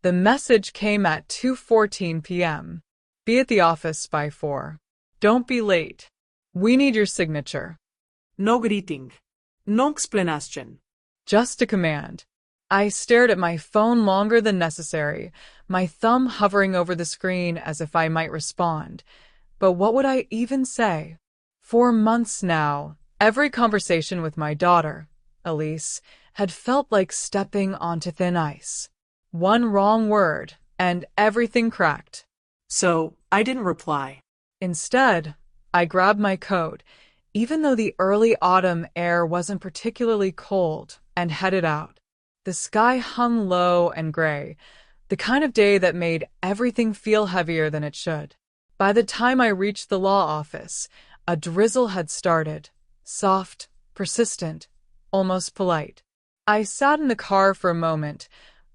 The message came at 2:14 p.m. Be at the office by 4. Don't be late. We need your signature. No greeting. No explanation. Just a command. I stared at my phone longer than necessary, my thumb hovering over the screen as if I might respond. But what would I even say? For months now, every conversation with my daughter, Elise, had felt like stepping onto thin ice. One wrong word, and everything cracked. So, I didn't reply. Instead, I grabbed my coat, even though the early autumn air wasn't particularly cold, and headed out. The sky hung low and gray, the kind of day that made everything feel heavier than it should. By the time I reached the law office, a drizzle had started, soft, persistent, almost polite. I sat in the car for a moment,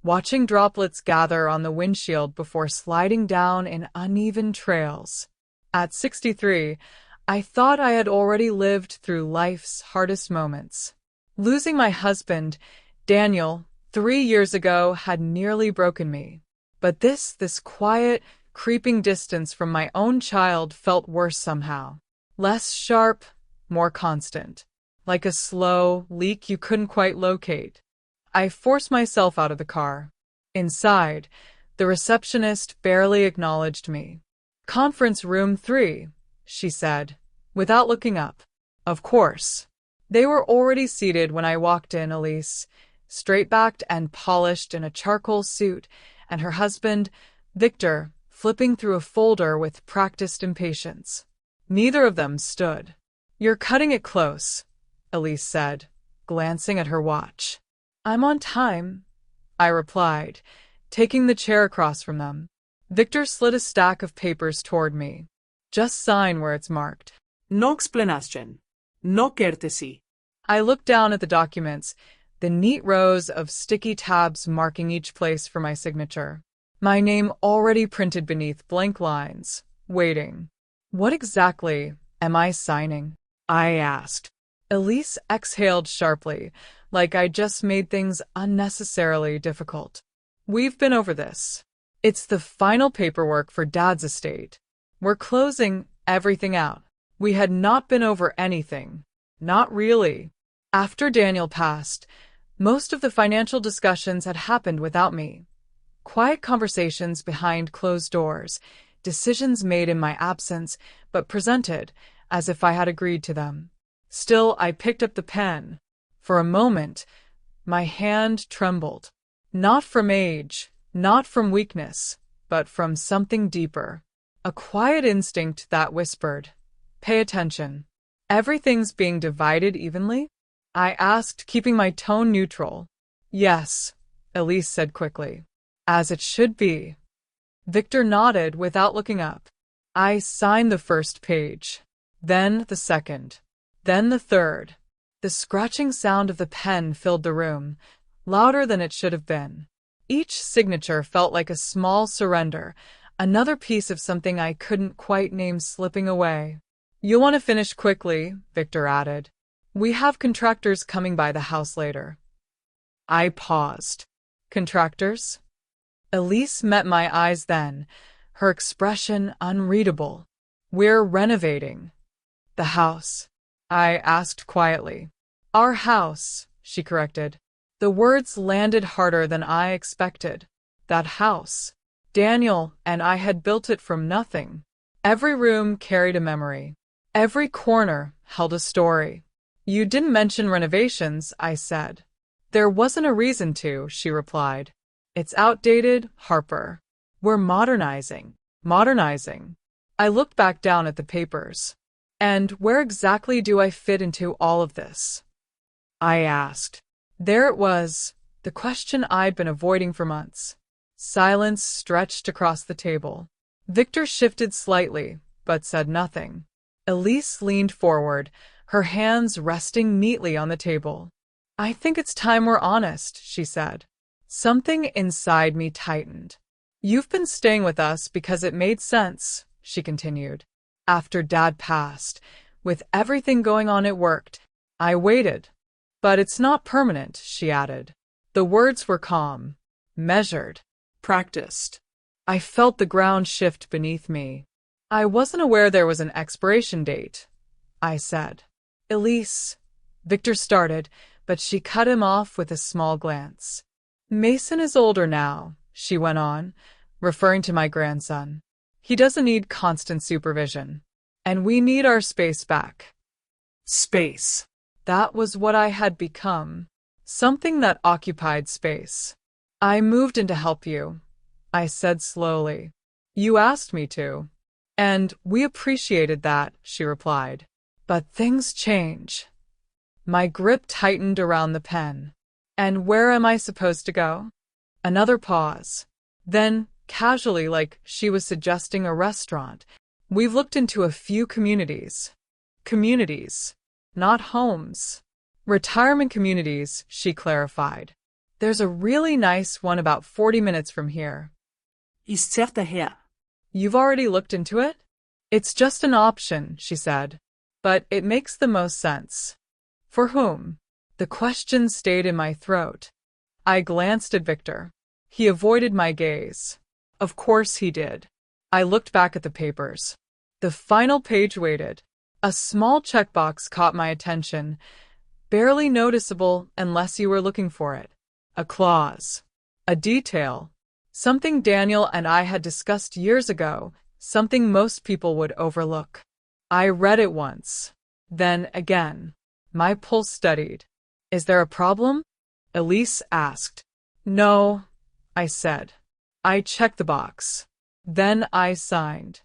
watching droplets gather on the windshield before sliding down in uneven trails. At 63, I thought I had already lived through life's hardest moments. Losing my husband, Daniel, 3 years ago had nearly broken me. But this quiet, creeping distance from my own child felt worse somehow. Less sharp, more constant. Like a slow leak you couldn't quite locate. I forced myself out of the car. Inside, the receptionist barely acknowledged me. "Conference room 3, she said, without looking up. Of course. They were already seated when I walked in, Elise, straight-backed and polished in a charcoal suit, and her husband, Victor, flipping through a folder with practiced impatience. Neither of them stood. "You're cutting it close," Elise said, glancing at her watch. "I'm on time," I replied, taking the chair across from them. Victor slid a stack of papers toward me. "Just sign where it's marked." No explanation. No courtesy. I looked down at the documents, the neat rows of sticky tabs marking each place for my signature. My name already printed beneath blank lines, waiting. "What exactly am I signing?" I asked. Elise exhaled sharply, like I just made things unnecessarily difficult. "We've been over this. It's the final paperwork for Dad's estate. We're closing everything out. We had not been over anything. Not really. After Daniel passed, most of the financial discussions had happened without me. Quiet conversations behind closed doors, decisions made in my absence, but presented as if I had agreed to them. Still, I picked up the pen. For a moment, my hand trembled. Not from age, not from weakness, but from something deeper. A quiet instinct that whispered, "Pay attention." "Everything's being divided evenly?" I asked, keeping my tone neutral. "Yes," Elise said quickly. "As it should be." Victor nodded without looking up. I signed the first page, then the second, then the third. The scratching sound of the pen filled the room, louder than it should have been. Each signature felt like a small surrender, another piece of something I couldn't quite name slipping away. "You'll want to finish quickly," Victor added. "We have contractors coming by the house later." I paused. "Contractors?" Elise met my eyes then, her expression unreadable. "We're renovating." "The house?" I asked quietly. "Our house," she corrected. The words landed harder than I expected. That house. Daniel and I had built it from nothing. Every room carried a memory. Every corner held a story. "You didn't mention renovations," I said. "There wasn't a reason to," she replied. "It's outdated, Harper. We're modernizing." Modernizing. I looked back down at the papers. "And where exactly do I fit into all of this?" I asked. There it was, the question I'd been avoiding for months. Silence stretched across the table. Victor shifted slightly, but said nothing. Elise leaned forward, her hands resting neatly on the table. "I think it's time we're honest," she said. Something inside me tightened. "You've been staying with us because it made sense," she continued. "After Dad passed, with everything going on it worked. I waited. But it's not permanent," she added. The words were calm, measured. Practiced. I felt the ground shift beneath me. I wasn't aware there was an expiration date, I said. Elise, Victor started, but she cut him off with a small glance. Mason is older now, she went on, referring to my grandson. He doesn't need constant supervision. And we need our space back. Space. That was what I had become. Something that occupied space. I moved in to help you, I said slowly. You asked me to. And we appreciated that, she replied. But things change. My grip tightened around the pen. And where am I supposed to go? Another pause. Then, casually, like she was suggesting a restaurant, we've looked into a few communities. Communities, not homes. Retirement communities, she clarified. There's a really nice one about 40 minutes from here. Ist sehr daher. You've already looked into it? It's just an option, she said. But it makes the most sense. For whom? The question stayed in my throat. I glanced at Victor. He avoided my gaze. Of course he did. I looked back at the papers. The final page waited. A small checkbox caught my attention, barely noticeable unless you were looking for it. A clause. A detail. Something Daniel and I had discussed years ago, something most people would overlook. I read it once. Then again. My pulse steadied. Is there a problem? Elise asked. No, I said. I checked the box. Then I signed.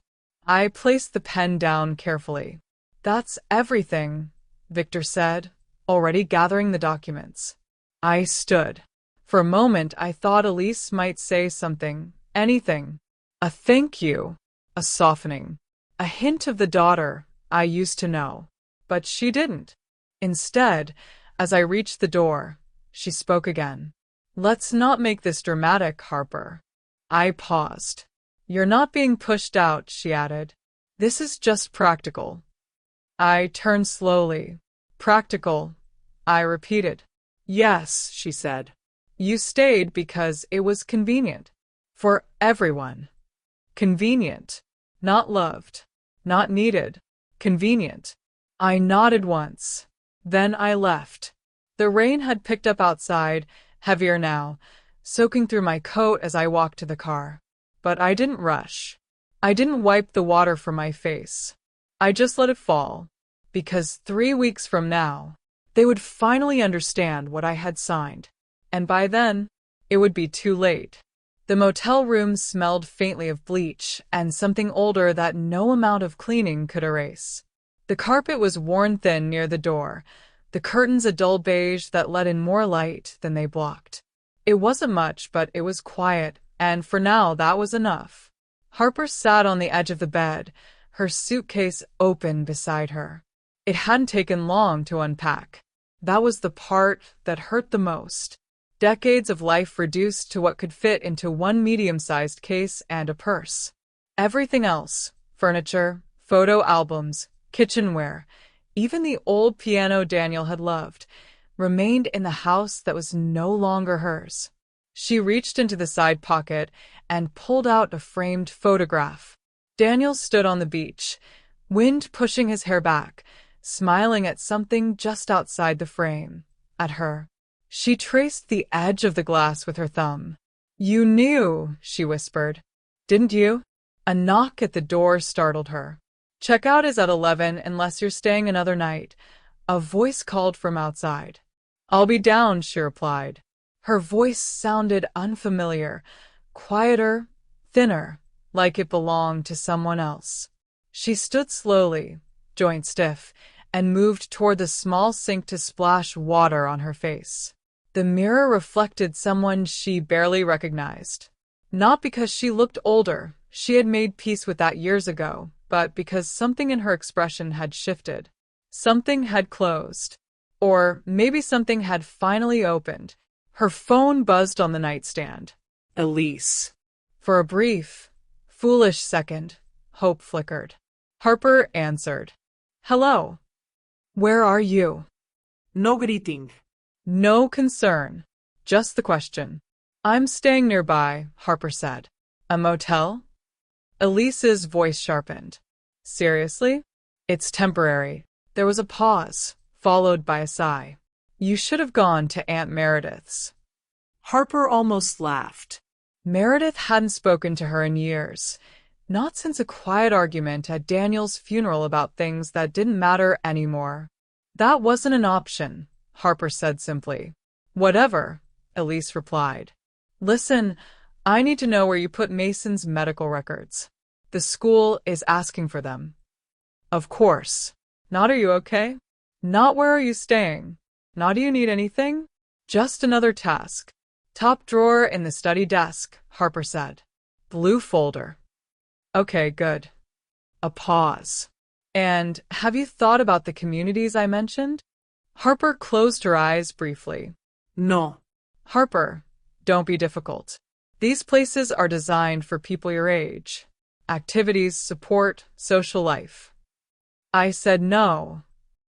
I placed the pen down carefully. That's everything, Victor said, already gathering the documents. I stood. For a moment I thought Elise might say something, anything. A thank you, a softening, a hint of the daughter I used to know. But she didn't. Instead, as I reached the door, she spoke again. Let's not make this dramatic, Harper. I paused. You're not being pushed out, she added. This is just practical. I turned slowly. Practical, I repeated. Yes, she said. You stayed because it was convenient. For everyone. Convenient. Not loved. Not needed. Convenient. I nodded once. Then I left. The rain had picked up outside, heavier now, soaking through my coat as I walked to the car. But I didn't rush. I didn't wipe the water from my face. I just let it fall. Because 3 weeks from now, they would finally understand what I had signed. And by then, it would be too late. The motel room smelled faintly of bleach and something older that no amount of cleaning could erase. The carpet was worn thin near the door, the curtains a dull beige that let in more light than they blocked. It wasn't much, but it was quiet, and for now that was enough. Harper sat on the edge of the bed, her suitcase open beside her. It hadn't taken long to unpack. That was the part that hurt the most. Decades of life reduced to what could fit into one medium-sized case and a purse. Everything else, furniture, photo albums, kitchenware, even the old piano Daniel had loved, remained in the house that was no longer hers. She reached into the side pocket and pulled out a framed photograph. Daniel stood on the beach, wind pushing his hair back, smiling at something just outside the frame, at her. She traced the edge of the glass with her thumb. You knew, she whispered. Didn't you? A knock at the door startled her. Checkout is at 11 unless you're staying another night. A voice called from outside. I'll be down, she replied. Her voice sounded unfamiliar, quieter, thinner, like it belonged to someone else. She stood slowly, joint stiff, and moved toward the small sink to splash water on her face. The mirror reflected someone she barely recognized. Not because she looked older, she had made peace with that years ago, but because something in her expression had shifted. Something had closed. Or maybe something had finally opened. Her phone buzzed on the nightstand. Elise. For a brief, foolish second, hope flickered. Harper answered. Hello. Where are you? No greeting. No concern. Just the question. I'm staying nearby, Harper said. A motel? Elise's voice sharpened. Seriously? It's temporary. There was a pause, followed by a sigh. You should have gone to Aunt Meredith's. Harper almost laughed. Meredith hadn't spoken to her in years, not since a quiet argument at Daniel's funeral about things that didn't matter anymore. That wasn't an option, Harper said simply. Whatever, Elise replied. Listen, I need to know where you put Mason's medical records. The school is asking for them. Of course. Not are you okay? Not where are you staying? Not do you need anything? Just another task. Top drawer in the study desk, Harper said. Blue folder. Okay, good. A pause. And have you thought about the communities I mentioned? Harper closed her eyes briefly. No. Harper, don't be difficult. These places are designed for people your age. Activities, support, social life. I said no.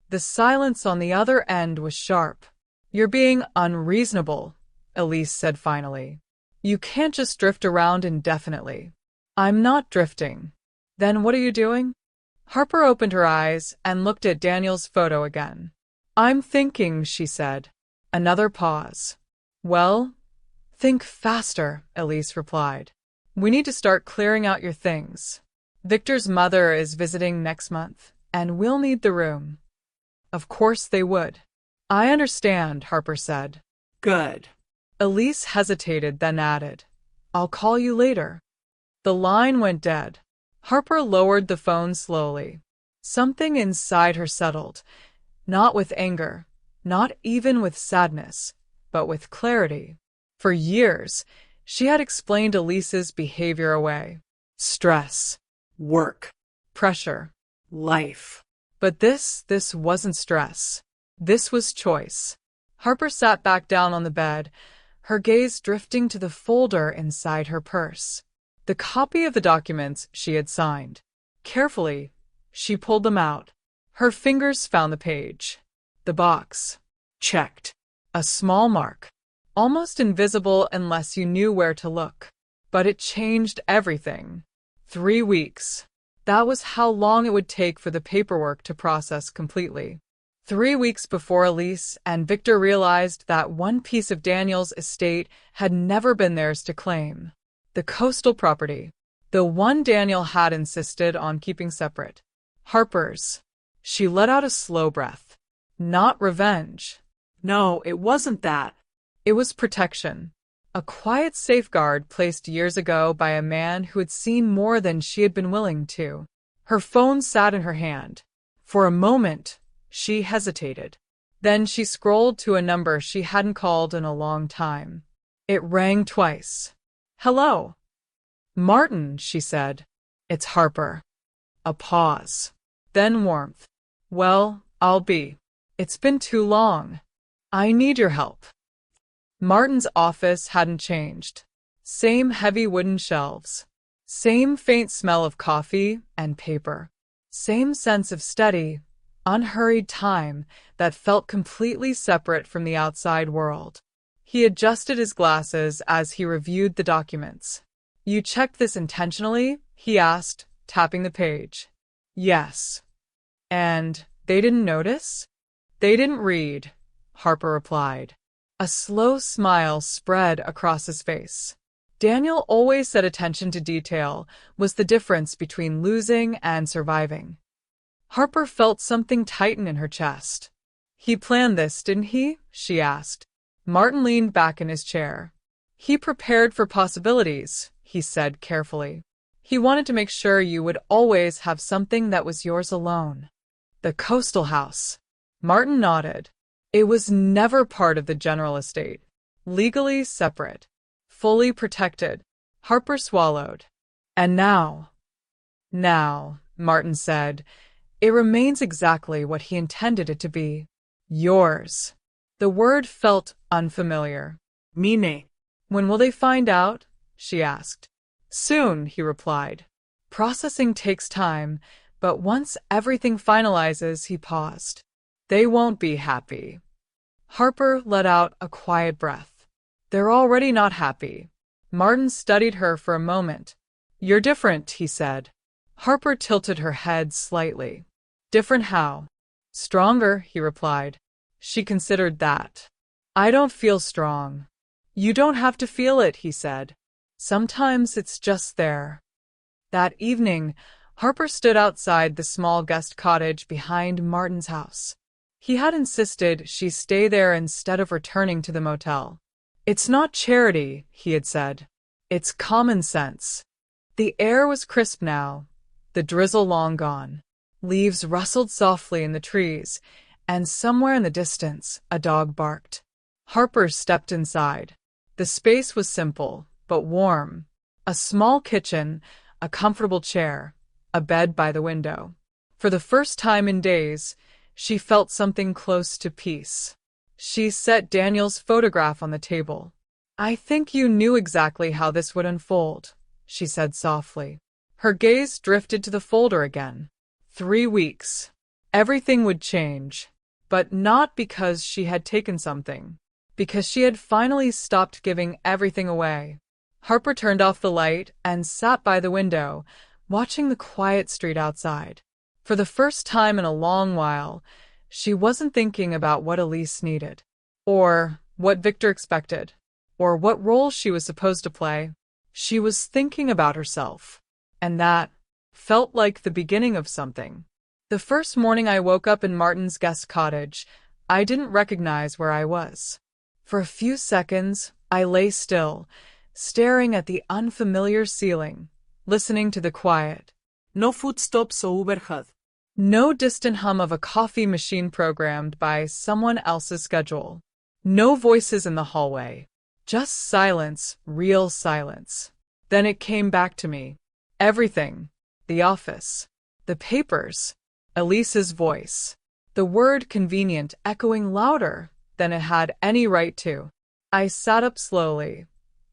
The silence on the other end was sharp. You're being unreasonable, Elise said finally. You can't just drift around indefinitely. I'm not drifting. Then what are you doing? Harper opened her eyes and looked at Daniel's photo again. I'm thinking, she said. Another pause. Well, think faster, Elise replied. We need to start clearing out your things. Victor's mother is visiting next month, and we'll need the room. Of course they would. I understand, Harper said. Good. Elise hesitated, then added, I'll call you later. The line went dead. Harper lowered the phone slowly. Something inside her settled, not with anger, not even with sadness, but with clarity. For years, she had explained Elise's behavior away. Stress. Work. Pressure. Life. But this wasn't stress. This was choice. Harper sat back down on the bed, her gaze drifting to the folder inside her purse. The copy of the documents she had signed. Carefully, she pulled them out. Her fingers found the page. The box. Checked. A small mark. Almost invisible unless you knew where to look. But it changed everything. 3 weeks. That was how long it would take for the paperwork to process completely. 3 weeks before Elise and Victor realized that one piece of Daniel's estate had never been theirs to claim. The coastal property. The one Daniel had insisted on keeping separate. Harper's. She let out a slow breath. Not revenge. No, it wasn't that. It was protection. A quiet safeguard placed years ago by a man who had seen more than she had been willing to. Her phone sat in her hand. For a moment, she hesitated. Then she scrolled to a number she hadn't called in a long time. It rang twice. Hello. Martin, she said. It's Harper. A pause. Then warmth. Well, I'll be. It's been too long. I need your help. Martin's office hadn't changed. Same heavy wooden shelves. Same faint smell of coffee and paper. Same sense of steady, unhurried time that felt completely separate from the outside world. He adjusted his glasses as he reviewed the documents. You checked this intentionally? He asked, tapping the page. Yes. And they didn't notice? They didn't read, Harper replied. A slow smile spread across his face. Daniel always said attention to detail was the difference between losing and surviving. Harper felt something tighten in her chest. He planned this, didn't he? She asked. Martin leaned back in his chair. He prepared for possibilities, he said carefully. He wanted to make sure you would always have something that was yours alone. The coastal house. Martin nodded. It was never part of the general estate. Legally separate. Fully protected. Harper swallowed. And now, Martin said, it remains exactly what he intended it to be. Yours. The word felt unfamiliar. Meaning? When will they find out? She asked. Soon, he replied. Processing takes time, but once everything finalizes, he paused. They won't be happy. Harper let out a quiet breath. They're already not happy. Martin studied her for a moment. You're different, he said. Harper tilted her head slightly. Different how? Stronger, he replied. She considered that. I don't feel strong. You don't have to feel it, he said. Sometimes it's just there. That evening, Harper stood outside the small guest cottage behind Martin's house. He had insisted she stay there instead of returning to the motel. It's not charity, he had said. It's common sense. The air was crisp now, the drizzle long gone. Leaves rustled softly in the trees, and somewhere in the distance, a dog barked. Harper stepped inside. The space was simple, but warm. A small kitchen, a comfortable chair, a bed by the window. For the first time in days, she felt something close to peace. She set Daniel's photograph on the table. I think you knew exactly how this would unfold, she said softly. Her gaze drifted to the folder again. 3 weeks. Everything would change. But not because she had taken something. Because she had finally stopped giving everything away. Harper turned off the light and sat by the window, watching the quiet street outside. For the first time in a long while, she wasn't thinking about what Elise needed, or what Victor expected, or what role she was supposed to play. She was thinking about herself, and that felt like the beginning of something. The first morning I woke up in Martin's guest cottage, I didn't recognize where I was. For a few seconds, I lay still, staring at the unfamiliar ceiling, listening to the quiet. No footsteps overhead. No distant hum of a coffee machine programmed by someone else's schedule. No voices in the hallway. Just silence, real silence. Then it came back to me. Everything. The office. The papers. Elise's voice. The word convenient echoing louder than it had any right to. I sat up slowly,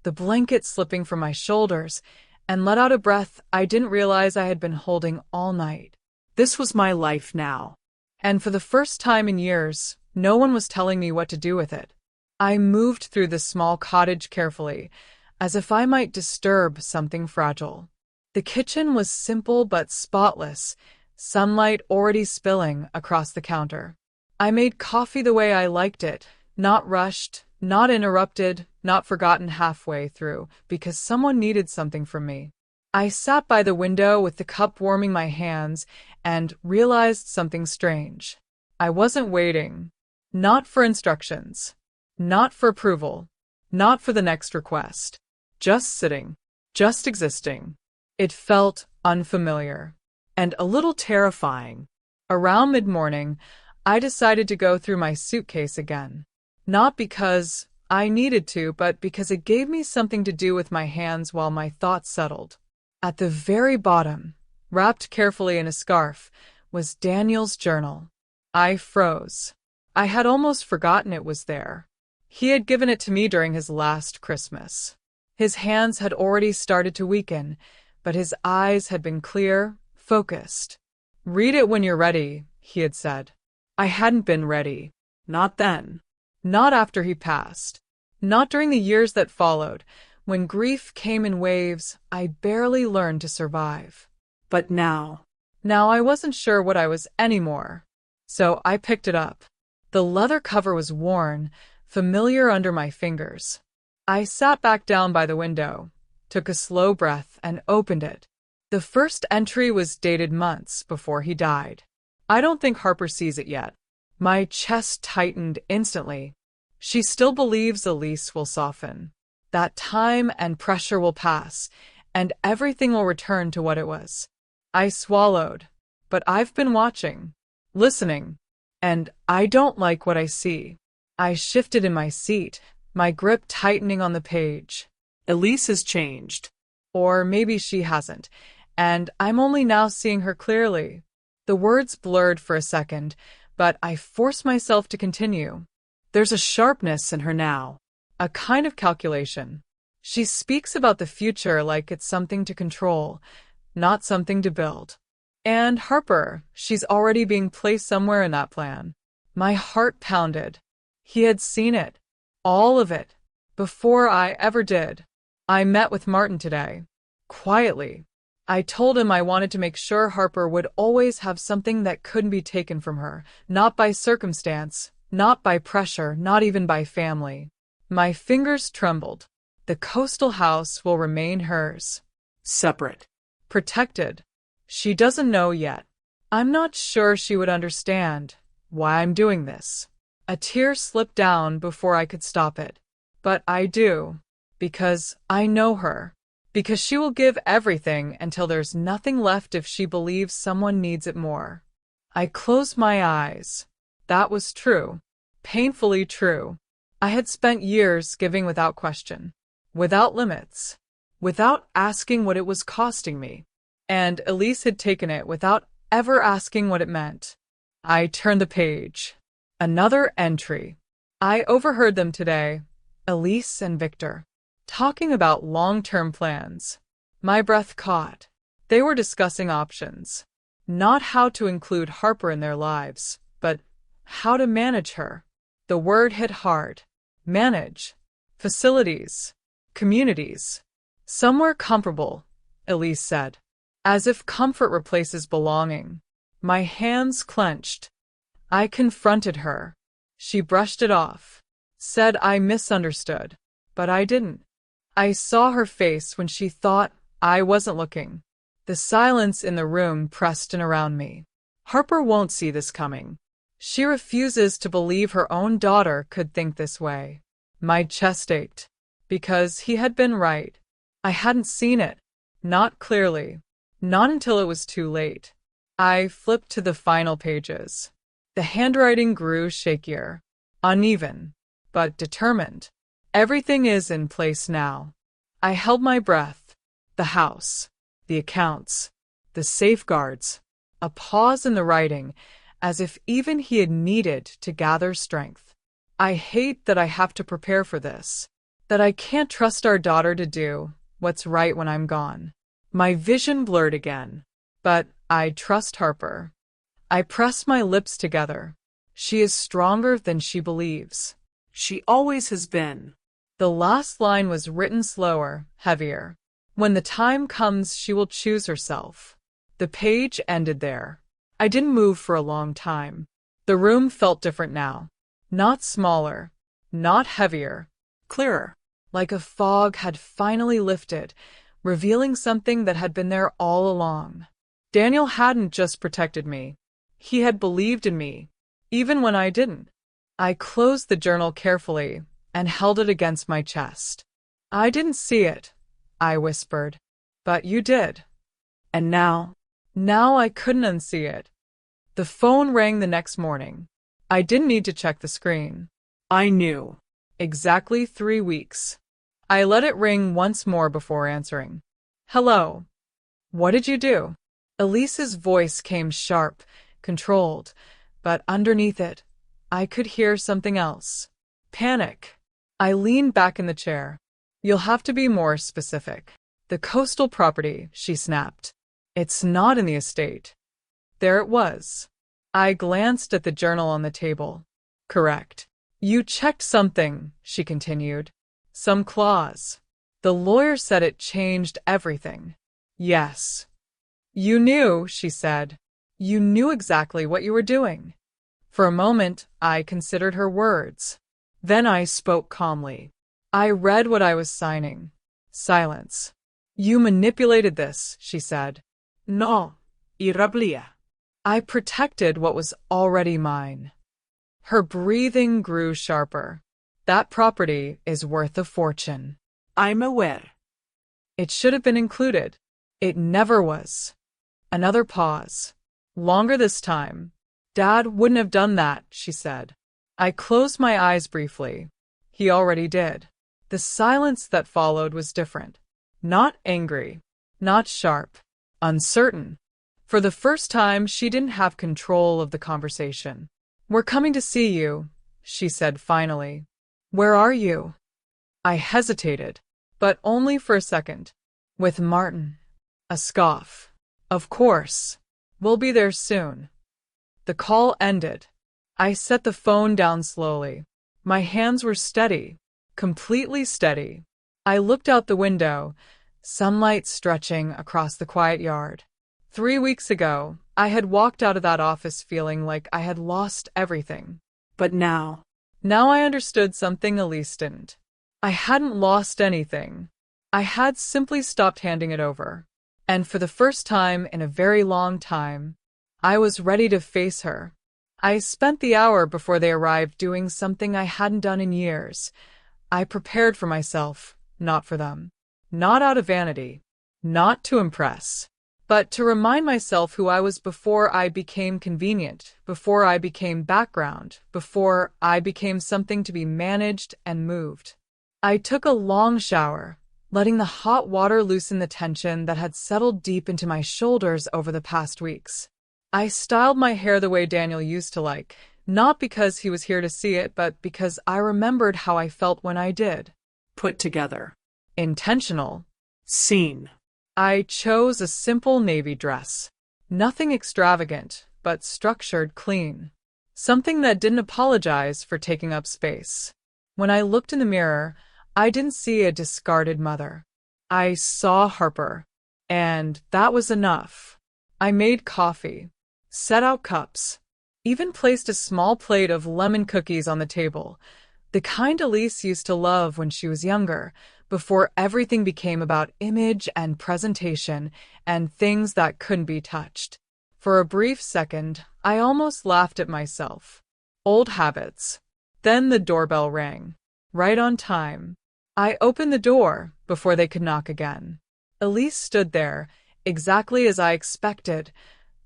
the blanket slipping from my shoulders, and let out a breath I didn't realize I had been holding all night. This was my life now. And for the first time in years, no one was telling me what to do with it. I moved through the small cottage carefully, as if I might disturb something fragile. The kitchen was simple but spotless, sunlight already spilling across the counter. I made coffee the way I liked it, not rushed, not interrupted, not forgotten halfway through, because someone needed something from me. I sat by the window with the cup warming my hands and realized something strange. I wasn't waiting. Not for instructions. Not for approval. Not for the next request. Just sitting. Just existing. It felt unfamiliar. And a little terrifying. Around mid-morning, I decided to go through my suitcase again. Not because I needed to, but because it gave me something to do with my hands while my thoughts settled. At the very bottom, wrapped carefully in a scarf, was Daniel's journal. I froze. I had almost forgotten it was there. He had given it to me during his last Christmas. His hands had already started to weaken, but his eyes had been clear, focused. Read it when you're ready, he had said. I hadn't been ready. Not then. Not after he passed. Not during the years that followed. When grief came in waves, I barely learned to survive. But now. Now I wasn't sure what I was anymore. So I picked it up. The leather cover was worn, familiar under my fingers. I sat back down by the window, took a slow breath, and opened it. The first entry was dated months before he died. I don't think Harper sees it yet. My chest tightened instantly. She still believes Elise will soften. That time and pressure will pass, and everything will return to what it was. I swallowed, but I've been watching, listening, and I don't like what I see. I shifted in my seat, my grip tightening on the page. Elise has changed. Or maybe she hasn't, and I'm only now seeing her clearly. The words blurred for a second, but I forced myself to continue. There's a sharpness in her now. A kind of calculation. She speaks about the future like it's something to control, not something to build. And Harper, she's already being placed somewhere in that plan. My heart pounded. He had seen it. All of it. Before I ever did. I met with Martin today. Quietly. I told him I wanted to make sure Harper would always have something that couldn't be taken from her, not by circumstance, not by pressure, not even by family. My fingers trembled. The coastal house will remain hers. Separate. Protected. She doesn't know yet. I'm not sure she would understand why I'm doing this. A tear slipped down before I could stop it. But I do. Because I know her. Because she will give everything until there's nothing left if she believes someone needs it more. I closed my eyes. That was true. Painfully true. I had spent years giving without question. Without limits. Without asking what it was costing me. And Elise had taken it without ever asking what it meant. I turned the page. Another entry. I overheard them today, Elise and Victor, talking about long-term plans. My breath caught. They were discussing options. Not how to include Harper in their lives, but how to manage her. The word hit hard. Manage. Facilities. Communities. Somewhere comfortable, Elise said. As if comfort replaces belonging. My hands clenched. I confronted her. She brushed it off. Said I misunderstood. But I didn't. I saw her face when she thought I wasn't looking. The silence in the room pressed in around me. Harper won't see this coming. She refuses to believe her own daughter could think this way. My chest ached. Because he had been right. I hadn't seen it. Not clearly. Not until it was too late. I flipped to the final pages. The handwriting grew shakier. Uneven. But determined. Everything is in place now. I held my breath. The house. The accounts. The safeguards. A pause in the writing, as if even he had needed to gather strength. I hate that I have to prepare for this. That I can't trust our daughter to do what's right when I'm gone. My vision blurred again. But I trust Harper. I press my lips together. She is stronger than she believes. She always has been. The last line was written slower, heavier. When the time comes, she will choose herself. The page ended there. I didn't move for a long time. The room felt different now. Not smaller. Not heavier. Clearer. Like a fog had finally lifted, revealing something that had been there all along. Daniel hadn't just protected me. He had believed in me, even when I didn't. I closed the journal carefully and held it against my chest. I didn't see it, I whispered. But you did. And now? Now I couldn't unsee it. The phone rang the next morning. I didn't need to check the screen. I knew. Exactly 3 weeks. I let it ring once more before answering. Hello. What did you do? Elise's voice came sharp, controlled, but underneath it, I could hear something else. Panic. I leaned back in the chair. You'll have to be more specific. The coastal property, she snapped. It's not in the estate. There it was. I glanced at the journal on the table. Correct. You checked something, she continued. Some clause. The lawyer said it changed everything. Yes. You knew, she said. You knew exactly what you were doing. For a moment, I considered her words. Then I spoke calmly. I read what I was signing. Silence. You manipulated this, she said. No. Irrablia. I protected what was already mine. Her breathing grew sharper. That property is worth a fortune. I'm aware. It should have been included. It never was. Another pause. Longer this time. Dad wouldn't have done that, she said. I closed my eyes briefly. He already did. The silence that followed was different. Not angry. Not sharp. Uncertain. For the first time, she didn't have control of the conversation. We're coming to see you, she said finally. Where are you? I hesitated, but only for a second. With Martin. A scoff. Of course. We'll be there soon. The call ended. I set the phone down slowly. My hands were steady. completely steady. I looked out the window, sunlight stretching across the quiet yard. 3 weeks ago, I had walked out of that office feeling like I had lost everything. But now, Now I understood something Elise didn't. I hadn't lost anything. I had simply stopped handing it over. And for the first time in a very long time, I was ready to face her. I spent the hour before they arrived doing something I hadn't done in years. I prepared for myself, not for them. Not out of vanity. Not to impress. But to remind myself who I was before I became convenient, before I became background, before I became something to be managed and moved. I took a long shower, letting the hot water loosen the tension that had settled deep into my shoulders over the past weeks. I styled my hair the way Daniel used to like, not because he was here to see it, but because I remembered how I felt when I did. put together. Intentional. Seen. I chose a simple navy dress. Nothing extravagant, but structured clean. Something that didn't apologize for taking up space. When I looked in the mirror, I didn't see a discarded mother. I saw Harper. And that was enough. I made coffee, set out cups, even placed a small plate of lemon cookies on the table, the kind Elise used to love when she was younger, before everything became about image and presentation and things that couldn't be touched. For a brief second, I almost laughed at myself. Old habits. Then the doorbell rang. Right on time. I opened the door before they could knock again. Elise stood there, exactly as I expected.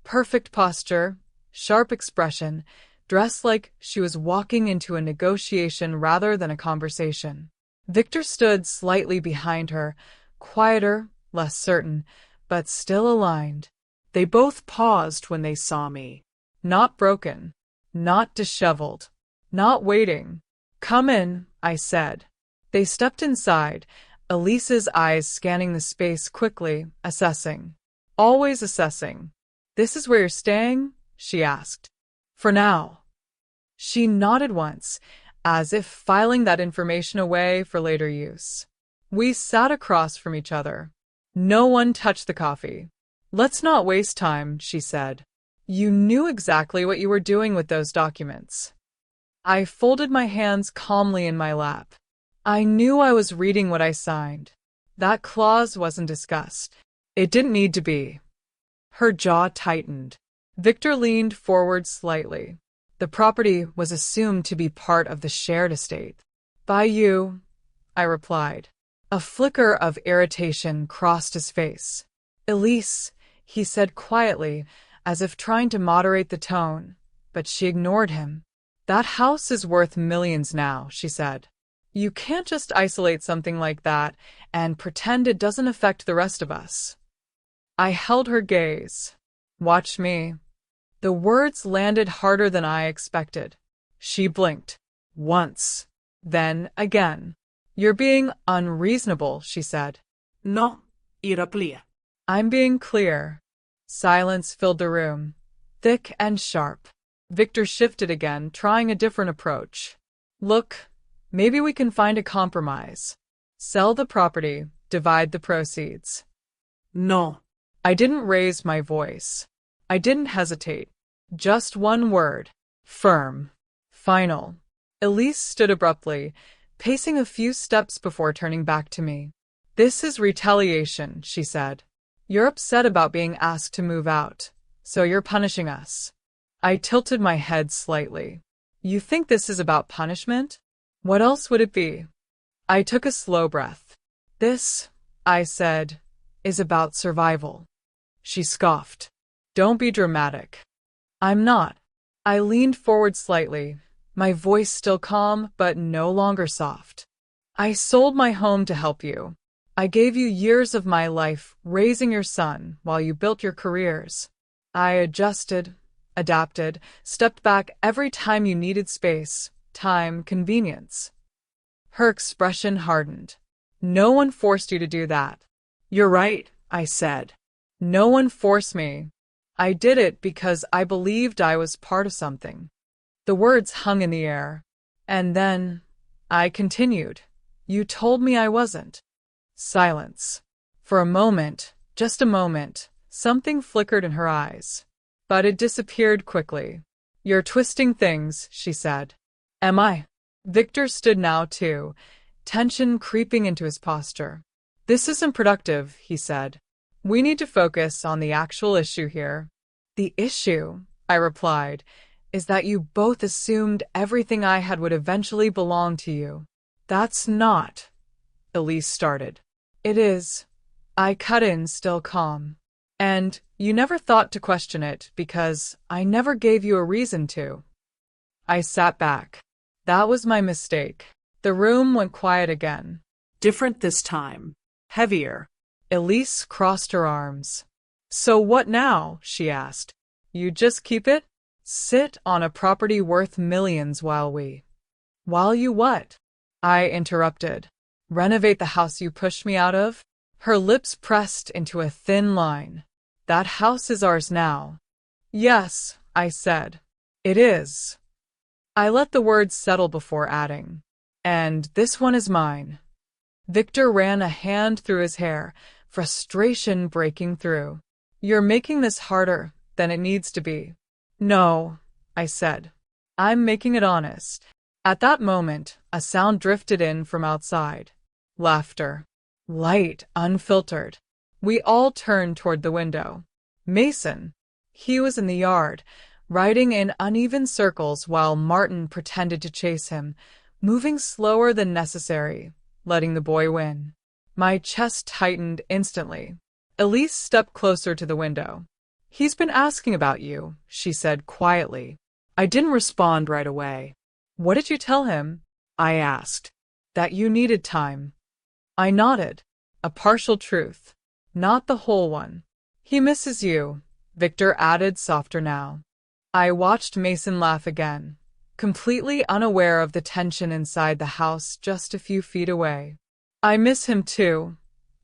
Perfect posture, sharp expression, dressed like she was walking into a negotiation rather than a conversation. Victor stood slightly behind her, quieter, less certain, but still aligned. They both paused when they saw me. Not broken, not disheveled, not waiting. "Come in," I said. They stepped inside, Elise's eyes scanning the space quickly, assessing. Always assessing. "This is where you're staying?" she asked. "For now." She nodded once, as if filing that information away for later use. We sat across from each other. No one touched the coffee. "Let's not waste time," she said. "You knew exactly what you were doing with those documents." I folded my hands calmly in my lap. I knew I was reading what I signed. That clause wasn't discussed. It didn't need to be. Her jaw tightened. Victor leaned forward slightly. The property was assumed to be part of the shared estate. "By you," I replied. A flicker of irritation crossed his face. "Elise," he said quietly, as if trying to moderate the tone, but she ignored him. "That house is worth millions now," she said. "You can't just isolate something like that and pretend it doesn't affect the rest of us." I held her gaze. "Watch me." The words landed harder than I expected. She blinked. Once. Then again. "You're being unreasonable," she said. No, iraplia. "I'm being clear." Silence filled the room, thick and sharp. Victor shifted again, trying a different approach. "Look, maybe we can find a compromise. Sell the property, divide the proceeds." No. I didn't raise my voice. I didn't hesitate. Just one word. Firm. Final. Elise stood abruptly, pacing a few steps before turning back to me. "This is retaliation," she said. "You're upset about being asked to move out, so you're punishing us." I tilted my head slightly. "You think this is about punishment? What else would it be?" I took a slow breath. "This," I said, "is about survival." She scoffed. "Don't be dramatic." "I'm not." I leaned forward slightly, my voice still calm but no longer soft. "I sold my home to help you. I gave you years of my life raising your son while you built your careers. I adjusted, adapted, stepped back every time you needed space, time, convenience." Her expression hardened. "No one forced you to do that." You're right, I said. "No one forced me. I did it because I believed I was part of something." The words hung in the air. And then I continued. You told me I wasn't. Silence. For a moment, just a moment, something flickered in her eyes. But it disappeared quickly. You're twisting things, she said. Am I? Victor stood now too, tension creeping into his posture. This isn't productive, he said. We need to focus on the actual issue here. The issue, I replied, is that you both assumed everything I had would eventually belong to you. That's not, Elise started. It is. I cut in, still calm. And you never thought to question it because I never gave you a reason to. I sat back. That was my mistake. The room went quiet again. Different this time. Heavier. Elise crossed her arms. So what now? She asked. You just keep it? Sit on a property worth millions while you what? I interrupted. Renovate the house you pushed me out of? Her lips pressed into a thin line. That house is ours now. Yes, I said. It is. I let the words settle before adding. And this one is mine. Victor ran a hand through his hair, frustration breaking through. You're making this harder than it needs to be. No, I said. I'm making it honest. At that moment, a sound drifted in from outside. Laughter. Light, unfiltered. We all turned toward the window. Mason. He was in the yard, riding in uneven circles while Martin pretended to chase him, moving slower than necessary, letting the boy win. My chest tightened instantly. Elise stepped closer to the window. He's been asking about you, she said quietly. I didn't respond right away. What did you tell him? I asked. That you needed time. I nodded. A partial truth, not the whole one. He misses you, Victor added softer now. I watched Mason laugh again, completely unaware of the tension inside the house just a few feet away. I miss him too,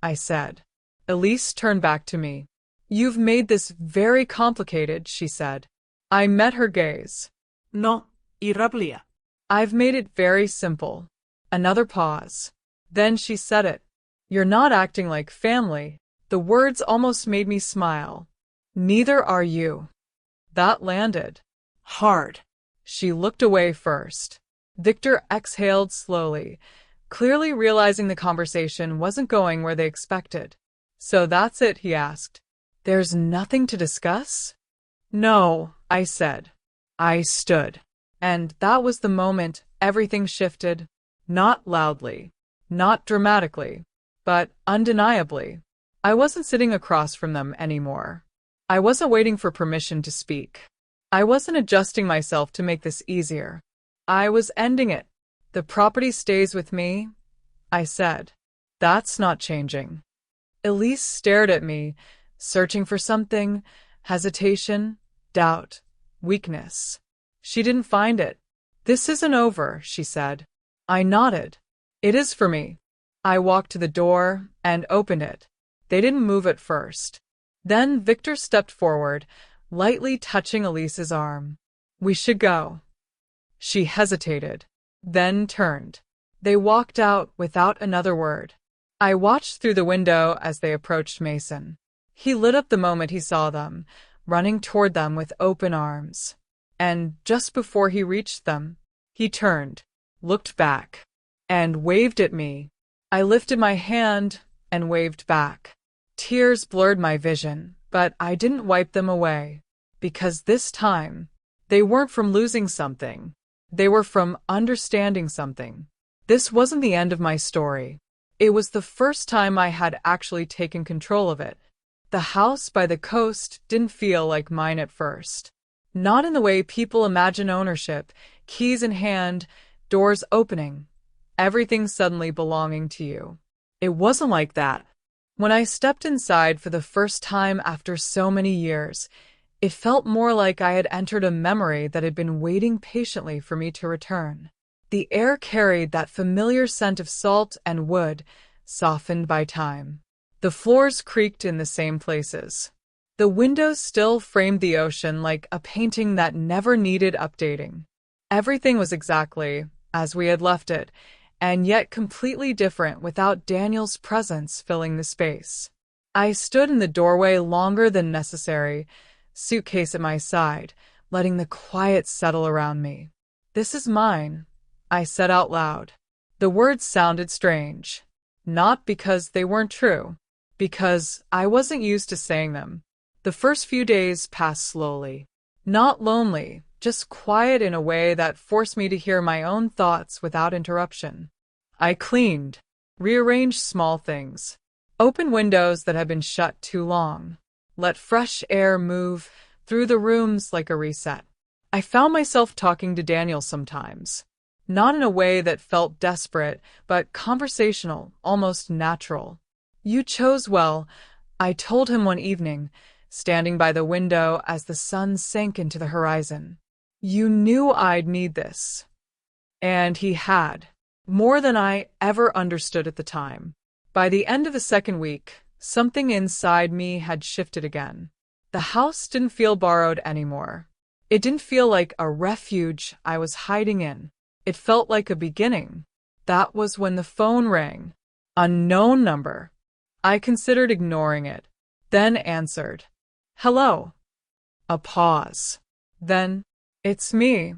I said. Elise turned back to me. You've made this very complicated, she said. I met her gaze. No, irablia. I've made it very simple. Another pause. Then she said it. You're not acting like family. The words almost made me smile. Neither are you. That landed. Hard. She looked away first. Victor exhaled slowly, clearly realizing the conversation wasn't going where they expected. So that's it, he asked. There's nothing to discuss? No, I said. I stood. And that was the moment everything shifted. Not loudly, not dramatically, but undeniably. I wasn't sitting across from them anymore. I wasn't waiting for permission to speak. I wasn't adjusting myself to make this easier. I was ending it. The property stays with me, I said. That's not changing. Elise stared at me, searching for something, hesitation, doubt, weakness. She didn't find it. This isn't over, she said. I nodded. It is for me. I walked to the door and opened it. They didn't move at first. Then Victor stepped forward, lightly touching Elise's arm. We should go. She hesitated, then turned. They walked out without another word. I watched through the window as they approached Mason. He lit up the moment he saw them, running toward them with open arms. And just before he reached them, he turned, looked back, and waved at me. I lifted my hand and waved back. Tears blurred my vision, but I didn't wipe them away. Because this time, they weren't from losing something. They were from understanding something. This wasn't the end of my story. It was the first time I had actually taken control of it. The house by the coast didn't feel like mine at first. Not in the way people imagine ownership, keys in hand, doors opening, everything suddenly belonging to you. It wasn't like that. When I stepped inside for the first time after so many years, it felt more like I had entered a memory that had been waiting patiently for me to return. The air carried that familiar scent of salt and wood, softened by time. The floors creaked in the same places. The windows still framed the ocean like a painting that never needed updating. Everything was exactly as we had left it, and yet completely different without Daniel's presence filling the space. I stood in the doorway longer than necessary, suitcase at my side, letting the quiet settle around me. "This is mine," I said out loud. The words sounded strange. Not because they weren't true, because I wasn't used to saying them. The first few days passed slowly. Not lonely, just quiet in a way that forced me to hear my own thoughts without interruption. I cleaned, rearranged small things, opened windows that had been shut too long, let fresh air move through the rooms like a reset. I found myself talking to Daniel sometimes, not in a way that felt desperate, but conversational, almost natural. "You chose well," I told him one evening, standing by the window as the sun sank into the horizon. "You knew I'd need this." And he had, more than I ever understood at the time. By the end of the second week, something inside me had shifted again. The house didn't feel borrowed anymore. It didn't feel like a refuge I was hiding in. It felt like a beginning. That was when the phone rang. Unknown number. I considered ignoring it, then answered. "Hello." A pause. Then, "It's me,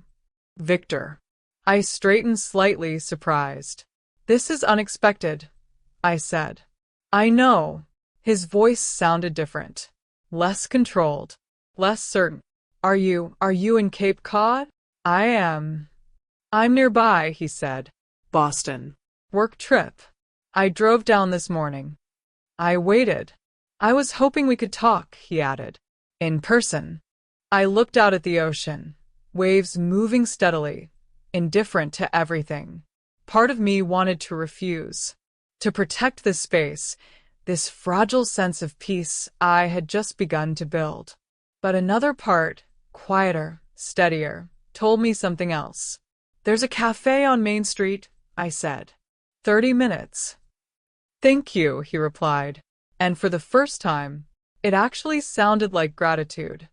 Victor." I straightened slightly, surprised. "This is unexpected," I said. "I know." His voice sounded different. Less controlled. Less certain. Are you in Cape Cod?" "I am." "I'm nearby," he said. Boston. "Work trip. I drove down this morning." I waited. "I was hoping we could talk," he added. "In person." I looked out at the ocean, waves moving steadily, indifferent to everything. Part of me wanted to refuse, to protect this space, this fragile sense of peace I had just begun to build. But another part, quieter, steadier, told me something else. "There's a cafe on Main Street," I said. 30 minutes. "Thank you," he replied, and for the first time, it actually sounded like gratitude.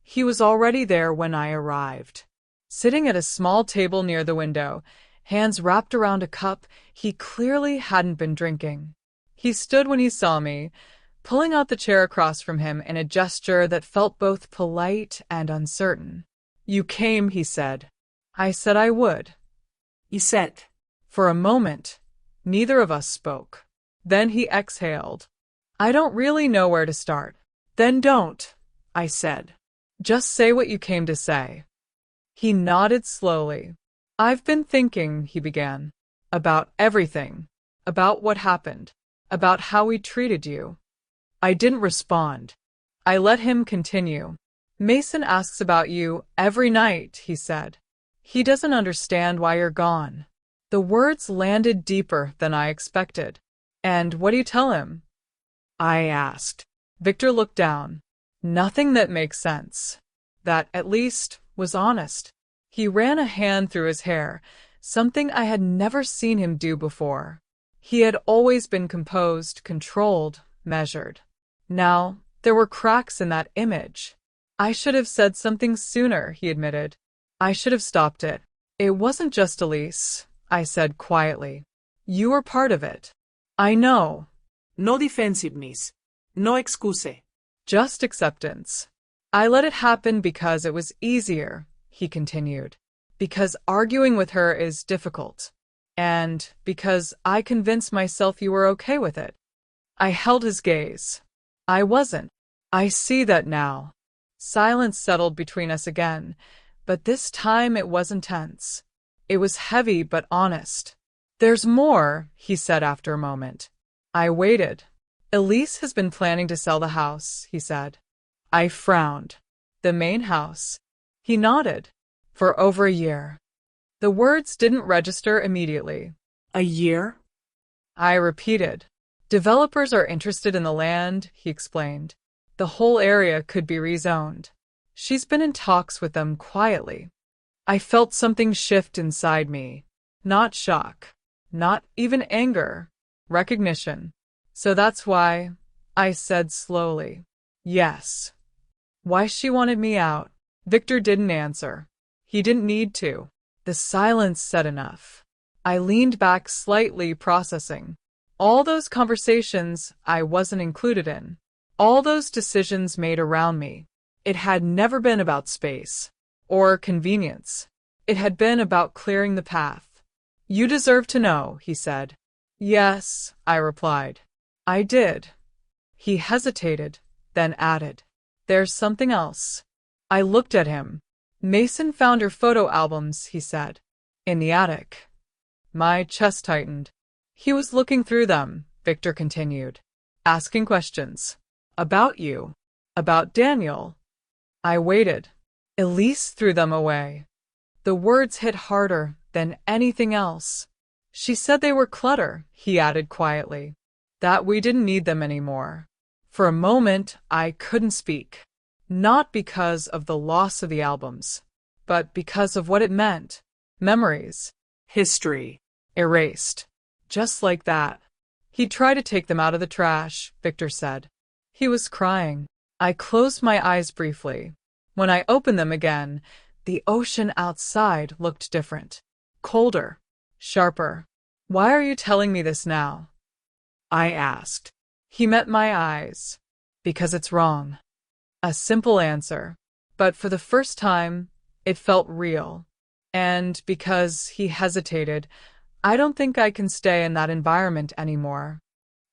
He was already there when I arrived. Sitting at a small table near the window, hands wrapped around a cup he clearly hadn't been drinking. He stood when he saw me, pulling out the chair across from him in a gesture that felt both polite and uncertain. "You came," he said. I said I would. "You said." For a moment, neither of us spoke. Then he exhaled. "I don't really know where to start." "Then don't," I said. "Just say what you came to say." He nodded slowly. "I've been thinking," he began, "about everything, about what happened, about how we treated you." I didn't respond. I let him continue. "Mason asks about you every night," he said. "He doesn't understand why you're gone." The words landed deeper than I expected. "And what do you tell him?" I asked. Victor looked down. "Nothing that makes sense. That, at least, was honest." He ran a hand through his hair, something I had never seen him do before. He had always been composed, controlled, measured. Now, there were cracks in that image. "I should have said something sooner," he admitted. "I should have stopped it. It wasn't just Elise," I said quietly. "You were part of it." "I know." No defensiveness. No excuse. Just acceptance. "I let it happen because it was easier," he continued. "Because arguing with her is difficult. And because I convinced myself you were okay with it." I held his gaze. "I wasn't." "I see that now." Silence settled between us again, but this time it wasn't tense. It was heavy but honest. "There's more," he said after a moment. I waited. "Elise has been planning to sell the house," he said. I frowned. "The main house?" He nodded. "For over a year." The words didn't register immediately. "A year?" I repeated. "Developers are interested in the land," he explained. "The whole area could be rezoned. She's been in talks with them quietly." I felt something shift inside me. Not shock. Not even anger. Recognition. "So that's why," I said slowly. "Yes." Why she wanted me out. Victor didn't answer. He didn't need to. The silence said enough. I leaned back slightly, processing. All those conversations I wasn't included in. All those decisions made around me. It had never been about space or convenience. It had been about clearing the path. You deserve to know, he said. Yes, I replied. I did. He hesitated, then added, There's something else. I looked at him. Mason found her photo albums, he said. In the attic. My chest tightened. He was looking through them, Victor continued. Asking questions. About you. About Daniel. I waited. Elise threw them away. The words hit harder than anything else. She said they were clutter, he added quietly. That we didn't need them anymore. For a moment, I couldn't speak. Not because of the loss of the albums, but because of what it meant. Memories. History. Erased. Just like that. He tried to take them out of the trash, Victor said. He was crying. I closed my eyes briefly. When I opened them again, the ocean outside looked different. Colder. Sharper. Why are you telling me this now? I asked. He met my eyes. Because it's wrong. A simple answer. But for the first time, it felt real. And because he hesitated, I don't think I can stay in that environment anymore.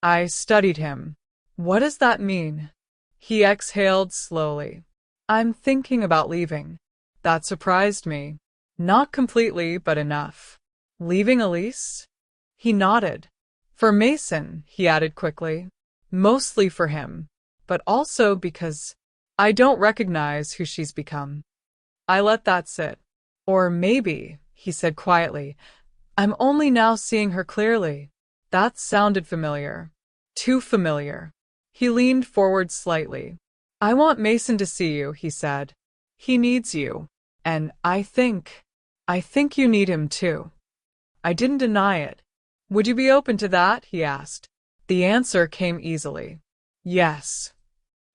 I studied him. What does that mean? He exhaled slowly. I'm thinking about leaving. That surprised me. Not completely, but enough. Leaving Elise? He nodded. For Mason, he added quickly. Mostly for him, but also because I don't recognize who she's become. I let that sit. Or maybe, he said quietly, I'm only now seeing her clearly. That sounded familiar. Too familiar. He leaned forward slightly. I want Mason to see you, he said. He needs you. And I think you need him too. I didn't deny it. Would you be open to that? He asked. The answer came easily. Yes.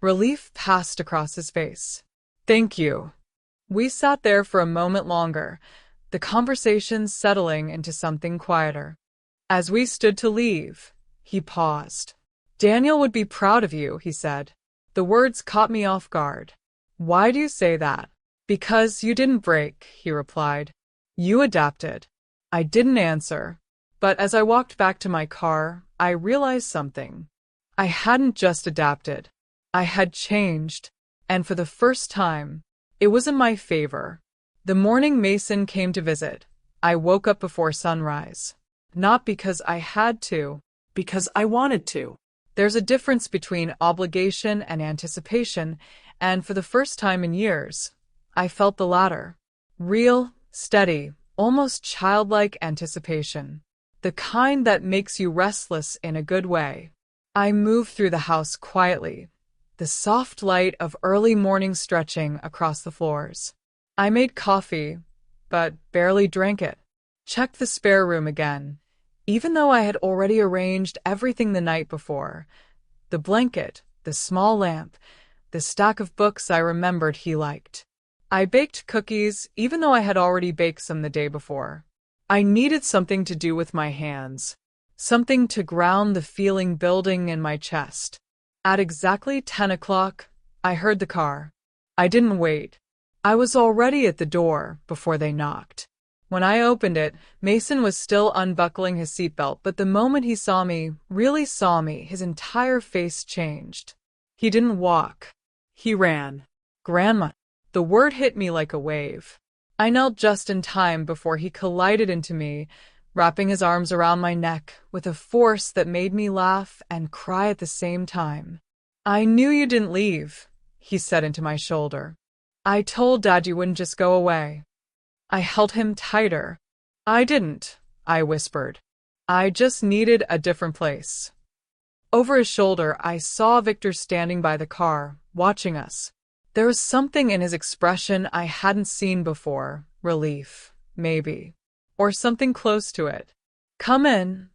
Relief passed across his face. Thank you. We sat there for a moment longer, the conversation settling into something quieter. As we stood to leave, he paused. Daniel would be proud of you, he said. The words caught me off guard. Why do you say that? Because you didn't break, he replied. You adapted. I didn't answer. But as I walked back to my car, I realized something. I hadn't just adapted. I had changed. And for the first time, it was in my favor. The morning Mason came to visit, I woke up before sunrise. Not because I had to, Because I wanted to. There's a difference between obligation and anticipation, and for the first time in years, I felt the latter. Real, steady, almost childlike anticipation. The kind that makes you restless in a good way. I moved through the house quietly, the soft light of early morning stretching across the floors. I made coffee, but barely drank it. Checked the spare room again, even though I had already arranged everything the night before. The blanket, the small lamp, the stack of books I remembered he liked. I baked cookies, even though I had already baked some the day before. I needed something to do with my hands, something to ground the feeling building in my chest. At exactly 10 o'clock, I heard the car. I didn't wait. I was already at the door before they knocked. When I opened it, Mason was still unbuckling his seatbelt, but the moment he saw me, really saw me, his entire face changed. He didn't walk. He ran. Grandma. The word hit me like a wave. I knelt just in time before he collided into me, wrapping his arms around my neck with a force that made me laugh and cry at the same time. I knew you didn't leave, he said into my shoulder. I told Dad you wouldn't just go away. I held him tighter. I didn't, I whispered. I just needed a different place. Over his shoulder, I saw Victor standing by the car, watching us. There was something in his expression I hadn't seen before. Relief, maybe. Or something close to it. Come in,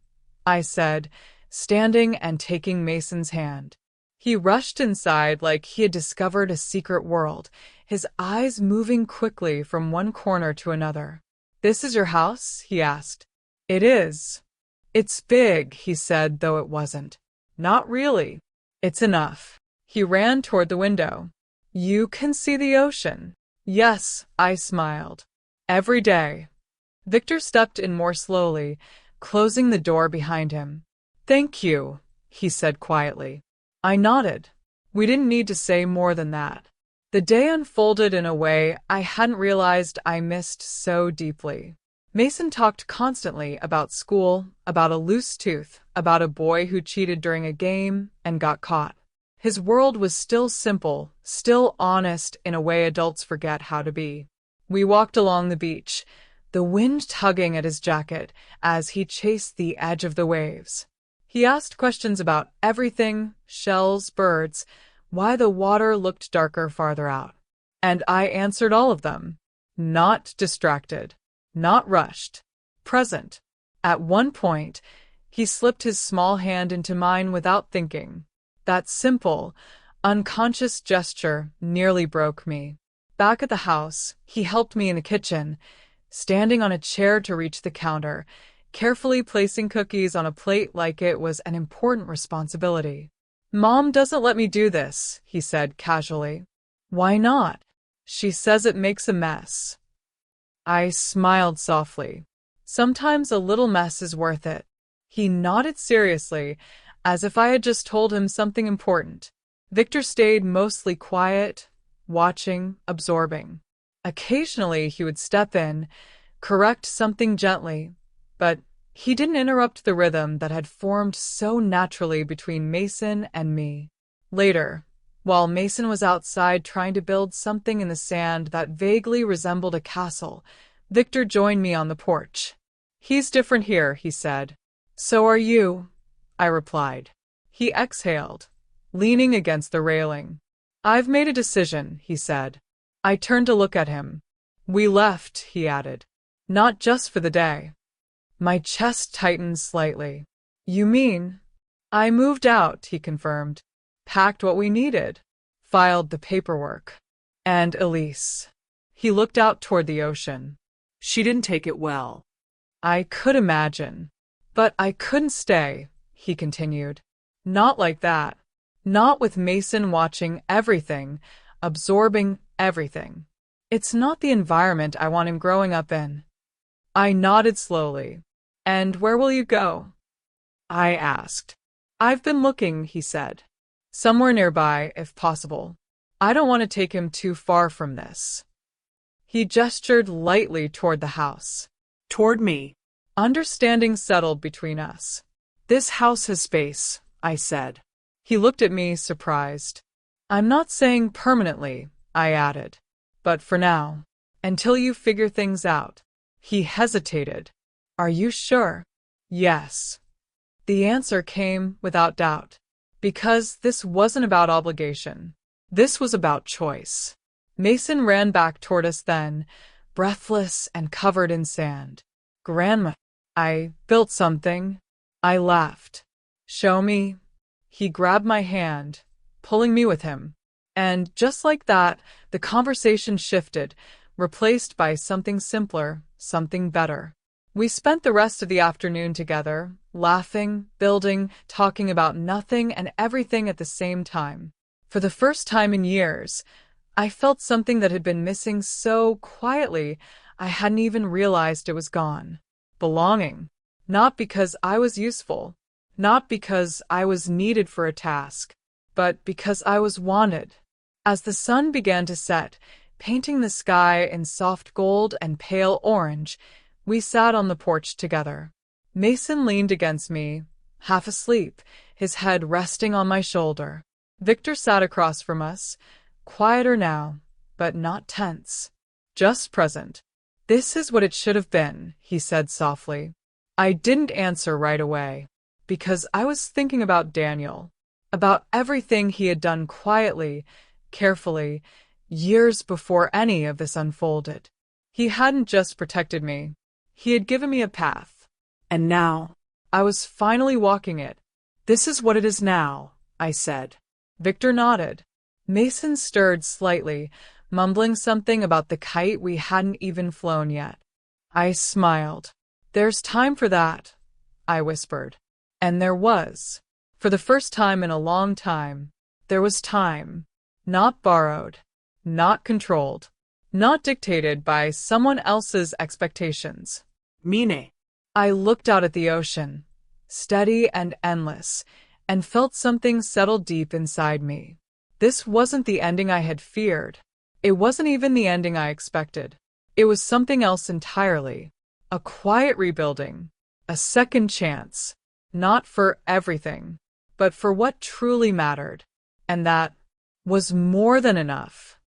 I said, standing and taking Mason's hand. He rushed inside like he had discovered a secret world, his eyes moving quickly from one corner to another. This is your house? He asked. It is. It's big, he said, though it wasn't. Not really. It's enough. He ran toward the window. You can see the ocean. Yes, I smiled. Every day. Victor stepped in more slowly, closing the door behind him. Thank you, he said quietly. I nodded. We didn't need to say more than that. The day unfolded in a way I hadn't realized I missed so deeply. Mason talked constantly about school, about a loose tooth, about a boy who cheated during a game and got caught. His world was still simple, still honest in a way adults forget how to be. We walked along the beach, the wind tugging at his jacket as he chased the edge of the waves. He asked questions about everything, shells, birds, why the water looked darker farther out. And I answered all of them. Not distracted. Not rushed. Present. At one point, he slipped his small hand into mine without thinking. That simple, unconscious gesture nearly broke me. Back at the house, he helped me in the kitchen, standing on a chair to reach the counter, carefully placing cookies on a plate like it was an important responsibility. Mom doesn't let me do this, he said casually. Why not? She says it makes a mess. I smiled softly. Sometimes a little mess is worth it. He nodded seriously, as if I had just told him something important. Victor stayed mostly quiet, watching, absorbing. Occasionally he would step in, correct something gently, but he didn't interrupt the rhythm that had formed so naturally between Mason and me. Later, while Mason was outside trying to build something in the sand that vaguely resembled a castle, Victor joined me on the porch. He's different here, he said. So are you, I replied. He exhaled, leaning against the railing. I've made a decision, he said. I turned to look at him. We left, he added. Not just for the day. My chest tightened slightly. You mean? I moved out, he confirmed. Packed what we needed. Filed the paperwork. And Elise. He looked out toward the ocean. She didn't take it well. I could imagine. But I couldn't stay, he continued. Not like that. Not with Mason watching everything, absorbing everything. It's not the environment I want him growing up in. I nodded slowly. And where will you go? I asked. I've been looking, he said. Somewhere nearby, if possible. I don't want to take him too far from this. He gestured lightly toward the house. Toward me. Understanding settled between us. This house has space, I said. He looked at me, surprised. I'm not saying permanently, I added. But for now. Until you figure things out. He hesitated. Are you sure? Yes. The answer came without doubt. Because this wasn't about obligation. This was about choice. Mason ran back toward us then, breathless and covered in sand. Grandma, I built something. I laughed. Show me. He grabbed my hand, pulling me with him. And just like that, the conversation shifted, replaced by something simpler, something better. We spent the rest of the afternoon together, laughing, building, talking about nothing and everything at the same time. For the first time in years, I felt something that had been missing so quietly I hadn't even realized it was gone. Belonging. Not because I was useful, not because I was needed for a task, but because I was wanted. As the sun began to set, painting the sky in soft gold and pale orange, we sat on the porch together. Mason leaned against me, half asleep, his head resting on my shoulder. Victor sat across from us, quieter now, but not tense. Just present. This is what it should have been, he said softly. I didn't answer right away, because I was thinking about Daniel, about everything he had done quietly, carefully, years before any of this unfolded. He hadn't just protected me. He had given me a path. And now, I was finally walking it. This is what it is now, I said. Victor nodded. Mason stirred slightly, mumbling something about the kite we hadn't even flown yet. I smiled. There's time for that, I whispered. And there was. For the first time in a long time, there was time. Not borrowed, not controlled, not dictated by someone else's expectations. Mine. I looked out at the ocean, steady and endless, and felt something settle deep inside me. This wasn't the ending I had feared. It wasn't even the ending I expected. It was something else entirely. A quiet rebuilding, a second chance, not for everything, but for what truly mattered. And that was more than enough.